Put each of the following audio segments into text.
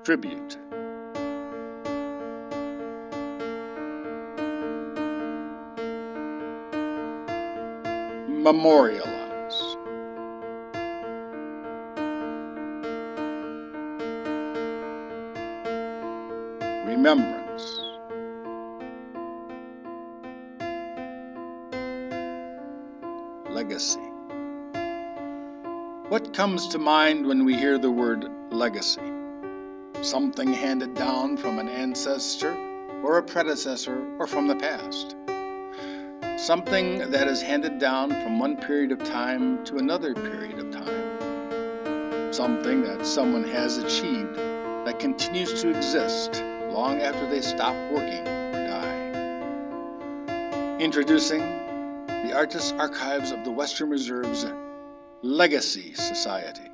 Tribute. Memorialize. Remembrance. Legacy. What comes to mind when we hear the word legacy? Something handed down from an ancestor or a predecessor or from the past. Something that is handed down from one period of time to another period of time. Something that someone has achieved that continues to exist long after they stop working or die. Introducing the Artists' Archives of the Western Reserve's Legacy Society.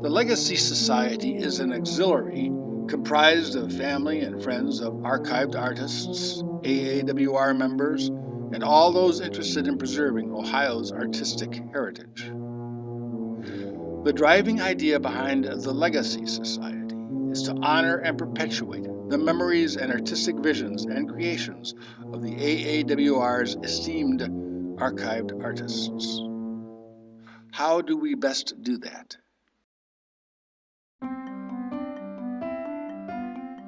The Legacy Society is an auxiliary comprised of family and friends of archived artists, AAWR members, and all those interested in preserving Ohio's artistic heritage. The driving idea behind the Legacy Society is to honor and perpetuate the memories and artistic visions and creations of the AAWR's esteemed archived artists. How do we best do that?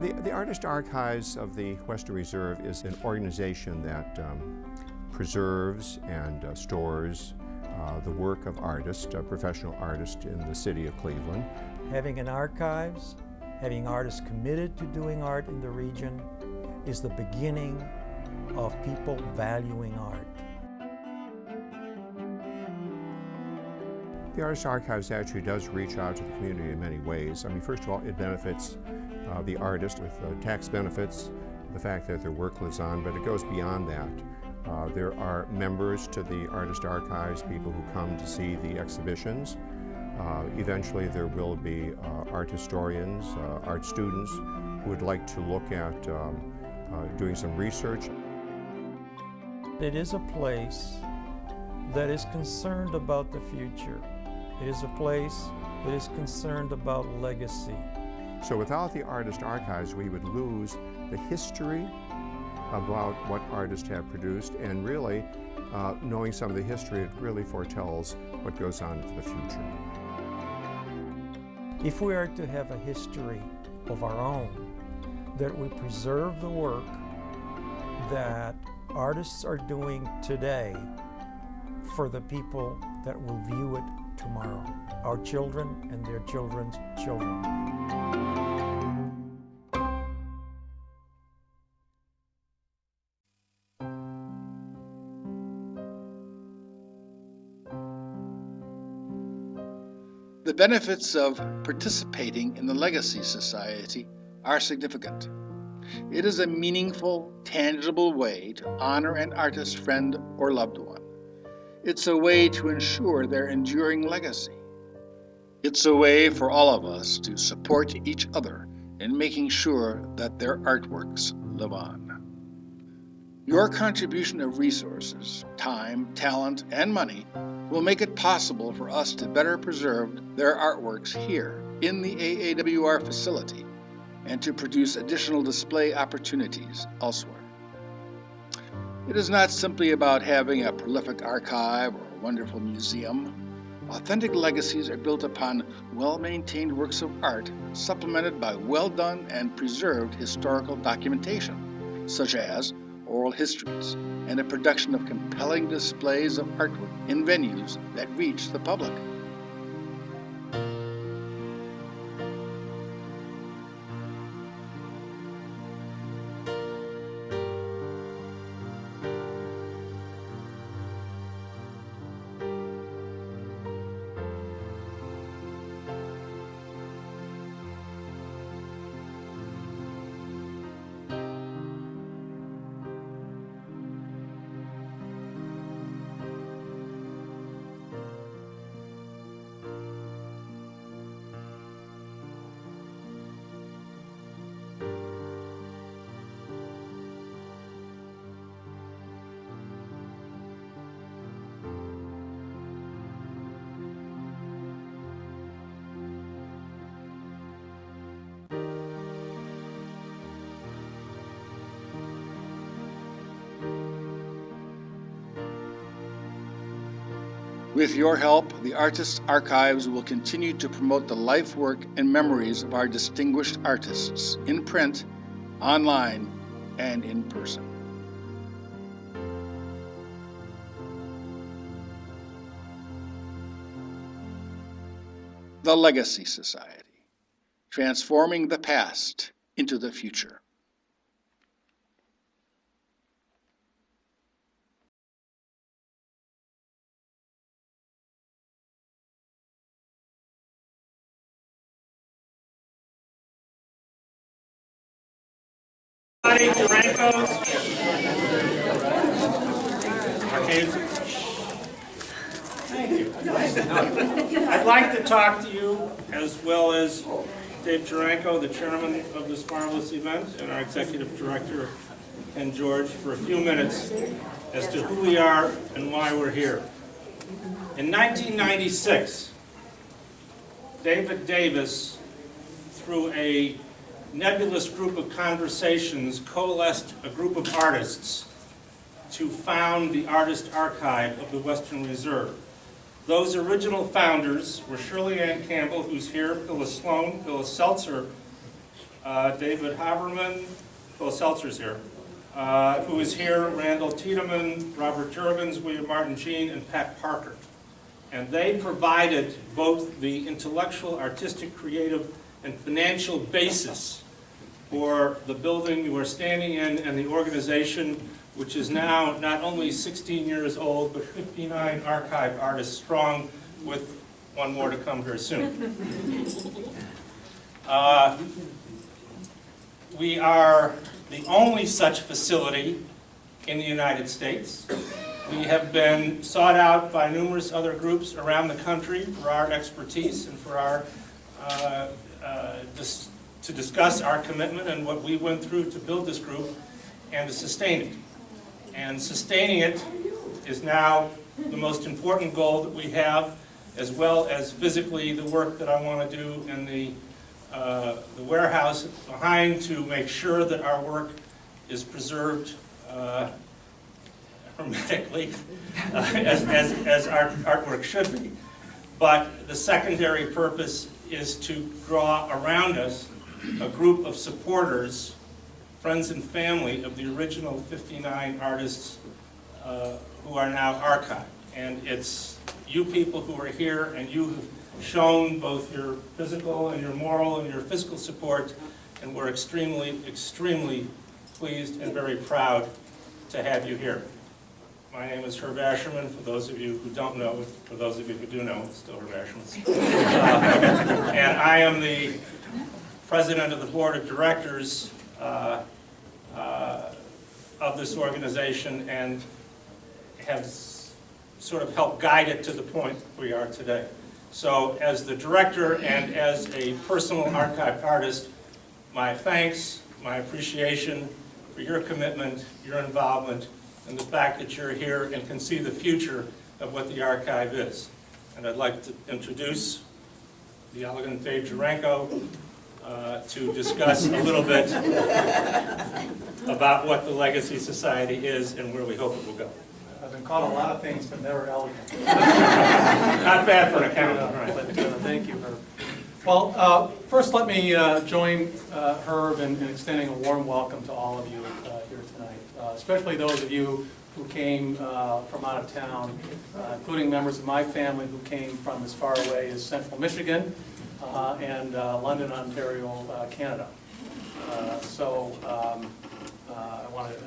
The Artist Archives of the Western Reserve is an organization that preserves and stores the work of artists, professional artists in the city of Cleveland. Having an archives, having artists committed to doing art in the region is the beginning of people valuing art. The Artist Archives actually does reach out to the community in many ways. I mean, first of all, it benefits the artist with tax benefits, the fact that their work lives on, but it goes beyond that. There are members to the Artist Archives, people who come to see the exhibitions. Eventually there will be art historians, art students who would like to look at doing some research. It is a place that is concerned about the future. It is a place that is concerned about legacy. So without the Artist Archives, we would lose the history about what artists have produced, and really, knowing some of the history, it really foretells what goes on into the future. If we are to have a history of our own, that we preserve the work that artists are doing today for the people that will view it tomorrow, our children and their children's children. The benefits of participating in the Legacy Society are significant. It is a meaningful, tangible way to honor an artist friend or loved one. It's a way to ensure their enduring legacy. It's a way for all of us to support each other in making sure that their artworks live on. Your contribution of resources, time, talent, and money will make it possible for us to better preserve their artworks here in the AAWR facility and to produce additional display opportunities elsewhere. It is not simply about having a prolific archive or a wonderful museum. Authentic legacies are built upon well-maintained works of art supplemented by well-done and preserved historical documentation, such as oral histories and a production of compelling displays of artwork in venues that reach the public. With your help, the Artists' Archives will continue to promote the life, work, and memories of our distinguished artists in print, online, and in person. The Legacy Society, transforming the past into the future. Duranko's. Thank you. I'd like to talk to you, as well as Dave Duranko, the chairman of this marvelous event, and our executive director, Ken George, for a few minutes as to who we are and why we're here. In 1996, David Davis, through a nebulous group of conversations, coalesced a group of artists to found the Artist Archive of the Western Reserve. Those original founders were Shirley Ann Campbell, who's here, Phyllis Sloan, Phyllis Seltzer, David Haberman, Phyllis Seltzer's here, who is here, Randall Tiedemann, Robert Juergens, William Martin Jean, and Pat Parker. And they provided both the intellectual, artistic, creative, and financial basis for the building you are standing in and the organization, which is now not only 16 years old, but 59 archive artists strong, with one more to come very soon. We are the only such facility in the United States. We have been sought out by numerous other groups around the country for our expertise and for our to discuss our commitment and what we went through to build this group and to sustain it. And sustaining it is now the most important goal that we have, as well as physically the work that I want to do in the warehouse behind to make sure that our work is preserved hermetically, as our artwork should be. But the secondary purpose is to draw around us a group of supporters, friends and family of the original 59 artists who are now archived. And it's you people who are here, and you have shown both your physical and your moral and your physical support, and we're extremely, extremely pleased and very proud to have you here. My name is Herb Asherman, for those of you who don't know, for those of you who do know, it's still Herb Asherman. And I am the president of the board of directors of this organization, and have sort of helped guide it to the point we are today. So as the director and as a personal archive artist, my thanks, my appreciation for your commitment, your involvement, and the fact that you're here and can see the future of what the archive is. And I'd like to introduce the elegant Dave Duranko to discuss a little bit about what the Legacy Society is and where we hope it will go. I've been called a lot of things, but never elegant. Not bad for an accountant, right? But thank you, Herb. Well, first let me join Herb in extending a warm welcome to all of you here tonight, especially those of you who came from out of town, including members of my family who came from as far away as Central Michigan and London, Ontario, Canada. I want to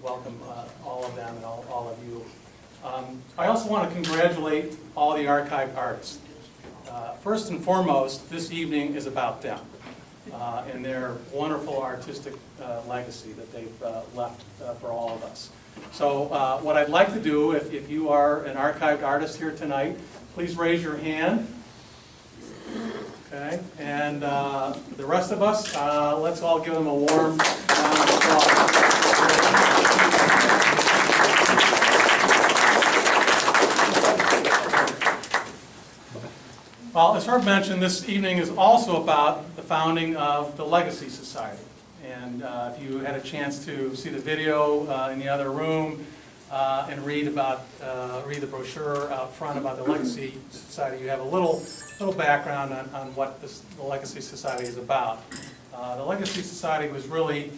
welcome all of them and all of you. I also want to congratulate all the archive artists. First and foremost, this evening is about them and their wonderful artistic legacy that they've left for all of us. So what I'd like to do, if you are an archived artist here tonight, please raise your hand. Okay, and the rest of us, let's all give them a warm round of applause. Well, as Herb mentioned, this evening is also about the founding of the Legacy Society. And if you had a chance to see the video in the other room, and read the brochure out front about the Legacy Society, you have a little background on what the Legacy Society is about. The Legacy Society was really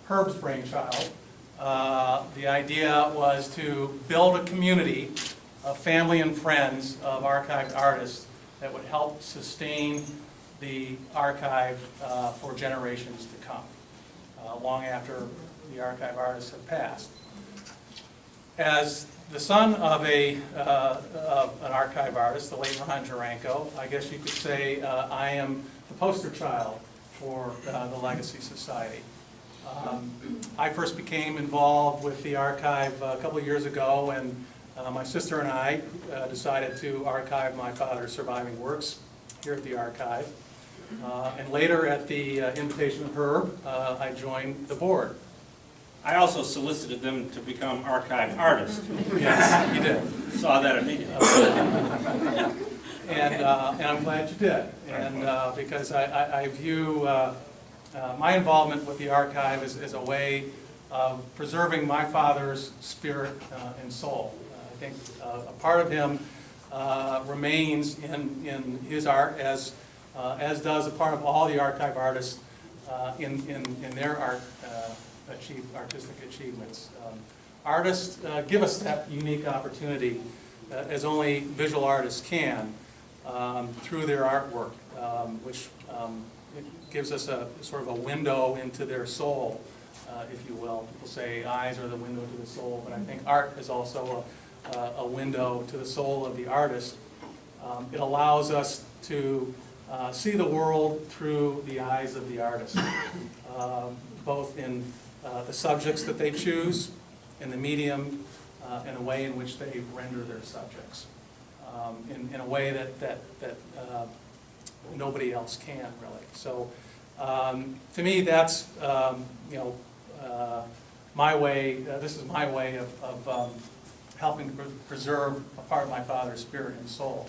Herb's brainchild. The idea was to build a community of family and friends of archived artists that would help sustain the archive for generations to come, long after the archive artists have passed. As the son of an archive artist, the late Ron Juranko, I guess you could say I am the poster child for the Legacy Society. I first became involved with the archive a couple of years ago, and my sister and I decided to archive my father's surviving works here at the archive. And later, at the invitation of Herb, I joined the board. I also solicited them to become archive artists. Yes, you did. Saw that immediately. And I'm glad you did. And because I view my involvement with the archive as a way of preserving my father's spirit and soul. I think a part of him remains in his art, as does a part of all the archive artists in their artistic achievements. Artists give us that unique opportunity, as only visual artists can, through their artwork, which it gives us a sort of a window into their soul, if you will. People say eyes are the window to the soul, but I think art is also a window to the soul of the artist. It allows us to see the world through the eyes of the artist, both in the subjects that they choose, in the medium, and the way in which they render their subjects, in a way that nobody else can, really. So to me, that's my way. This is my way of helping to preserve a part of my father's spirit and soul.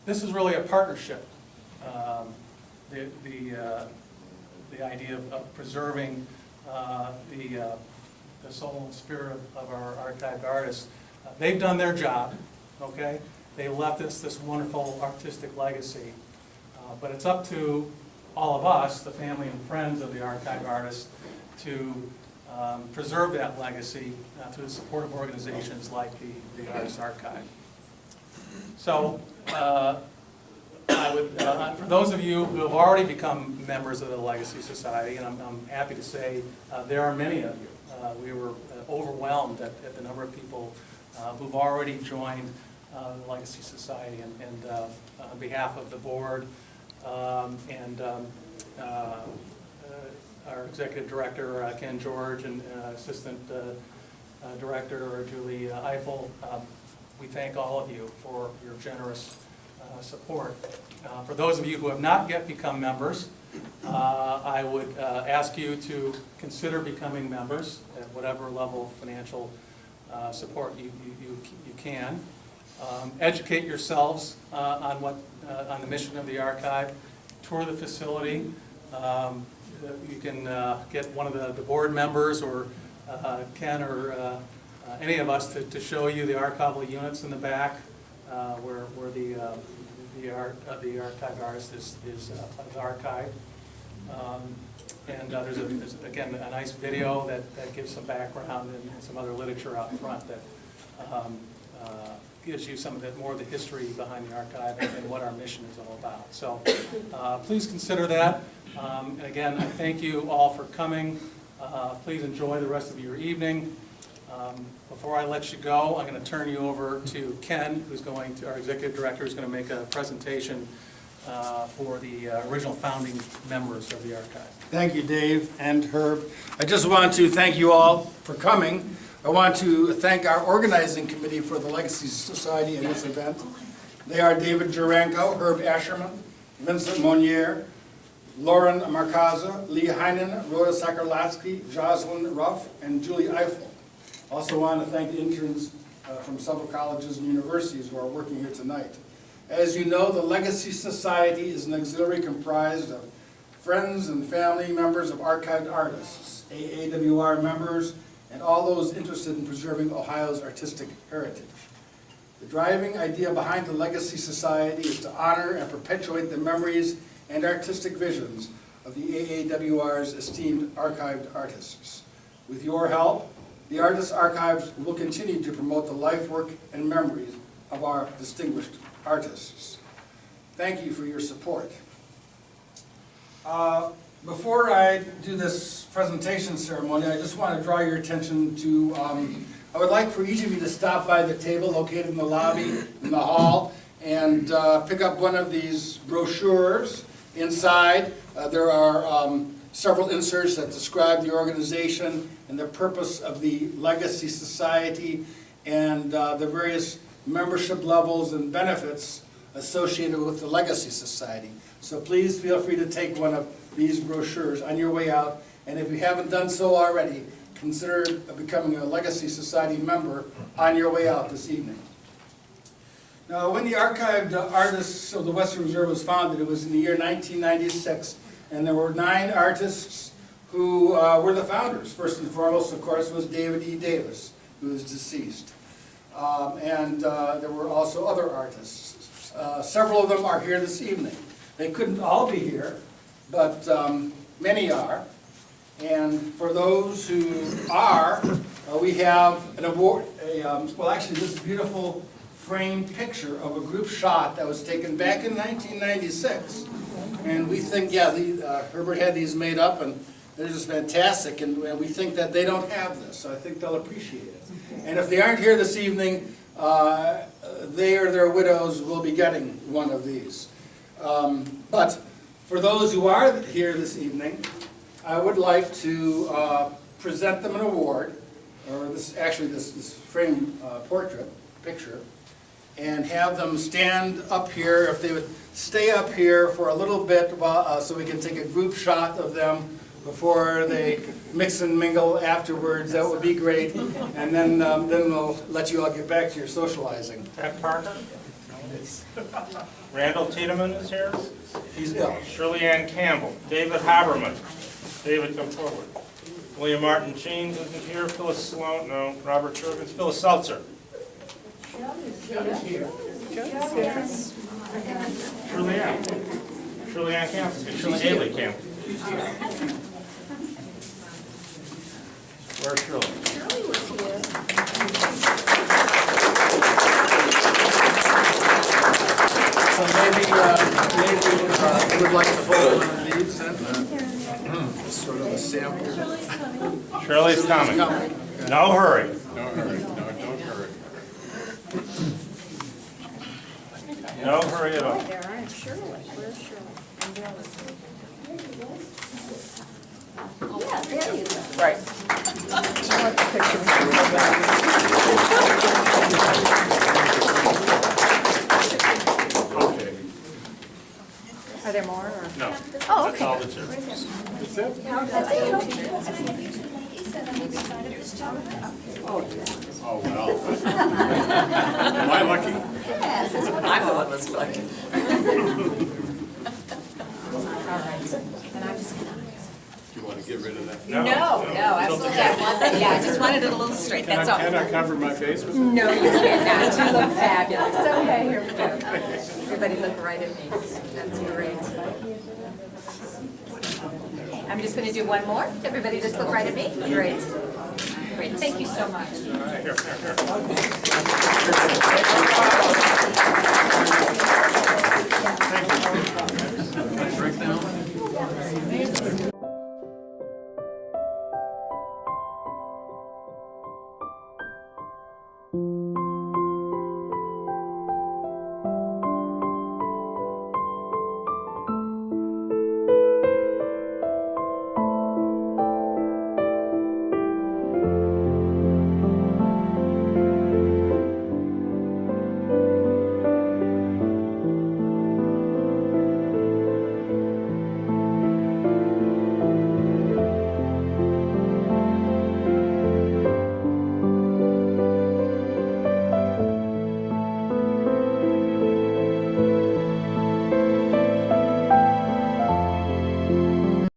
This is really a partnership. The idea of preserving the soul and spirit of our archived artists. They've done their job, okay? They left us this wonderful artistic legacy. But it's up to all of us, the family and friends of the archived artists, to preserve that legacy through the support of organizations like the Artists Archive. So, I would, for those of you who have already become members of the Legacy Society, and I'm happy to say there are many of you. We were overwhelmed at the number of people who've already joined the Legacy Society, and on behalf of the board and our executive director, Ken George, and assistant director, Julie Eiffel, we thank all of you for your generous support. For those of you who have not yet become members, I would ask you to consider becoming members at whatever level of financial support you can. Educate yourselves on the mission of the archive. Tour the facility. You can get one of the board members or Ken or any of us to show you the archival units in the back where the archive artist is archived. And there's again a nice video that gives some background and some other literature out front that gives you some of more of the history behind the archive and what our mission is all about. So please consider that. And again, I thank you all for coming. Please enjoy the rest of your evening. Before I let you go, I'm going to turn you over to Ken, our executive director, who's going to make a presentation for the original founding members of the archive. Thank you, Dave and Herb. I just want to thank you all for coming. I want to thank our organizing committee for the Legacy Society and this event. They are David Juranko, Herb Asherman, Vincent Monier, Lauren Marcaza, Lee Heinen, Rhoda Sakarlatsky, Jocelyn Ruff, and Julie Eiffel. Also want to thank the interns from several colleges and universities who are working here tonight. As you know, the Legacy Society is an auxiliary comprised of friends and family members of archived artists, AAWR members, and all those interested in preserving Ohio's artistic heritage. The driving idea behind the Legacy Society is to honor and perpetuate the memories and artistic visions of the AAWR's esteemed archived artists. With your help, the Artists Archives will continue to promote the life, work, and memories of our distinguished artists. Thank you for your support. Before I do this presentation ceremony, I just want to draw your attention to, I would like for each of you to stop by the table located in the lobby, in the hall, and pick up one of these brochures. Inside, there are several inserts that describe the organization and the purpose of the Legacy Society and the various membership levels and benefits associated with the Legacy Society. So please feel free to take one of these brochures on your way out, and if you haven't done so already, consider becoming a Legacy Society member on your way out this evening. Now, when the Archived Artists of the Western Reserve was founded, it was in the year 1996, and there were 9 artists who were the founders. First and foremost, of course, was David E. Davis, who is deceased. There were also other artists. Several of them are here this evening. They couldn't all be here, but many are. And for those who are, we have an award, well actually this beautiful framed picture of a group shot that was taken back in 1996. And we think, yeah, Herbert had these made up and they're just fantastic, and we think that they don't have this, so I think they'll appreciate it. And if they aren't here this evening, they or their widows will be getting one of these. But for those who are here this evening, I would like to present them an award, or this framed portrait, picture, and have them stand up here. If they would stay up here for a little bit while, so we can take a group shot of them before they mix and mingle afterwards, that would be great. And then we'll let you all get back to your socializing. Pat Parker? Randall Tiedemann is here. He's ill. Shirley Ann Campbell. David Haberman. David, come forward. William Martin Jeans isn't here. Phyllis Sloan, no. Robert Jurgens. Phyllis Seltzer. Shirley Ann. Shirley Ann Campbell. Shirley Haley Campbell. Where's Shirley? Shirley was here. So maybe you would like to hold one of these, and sort of a sample. Shirley's coming. No hurry. No hurry, no, don't hurry. No hurry at all. There, I'm Shirley. Where's Shirley? Yeah, there you go. Right. I want the picture. Okay. Are there more? Or? No. Oh, That's all okay. that's here. Oh, well. Am I lucky? I'm the one that's lucky. Do you want to get rid of that? No, absolutely. I want that. Yeah, I just wanted it a little straight, that's all. Can I cover my face with it? No, you cannot. You look fabulous. Okay, here we go. Everybody look right at me. That's great. I'm just going to do one more. Everybody just look right at me. Great. Great. Thank you so much. Drink now?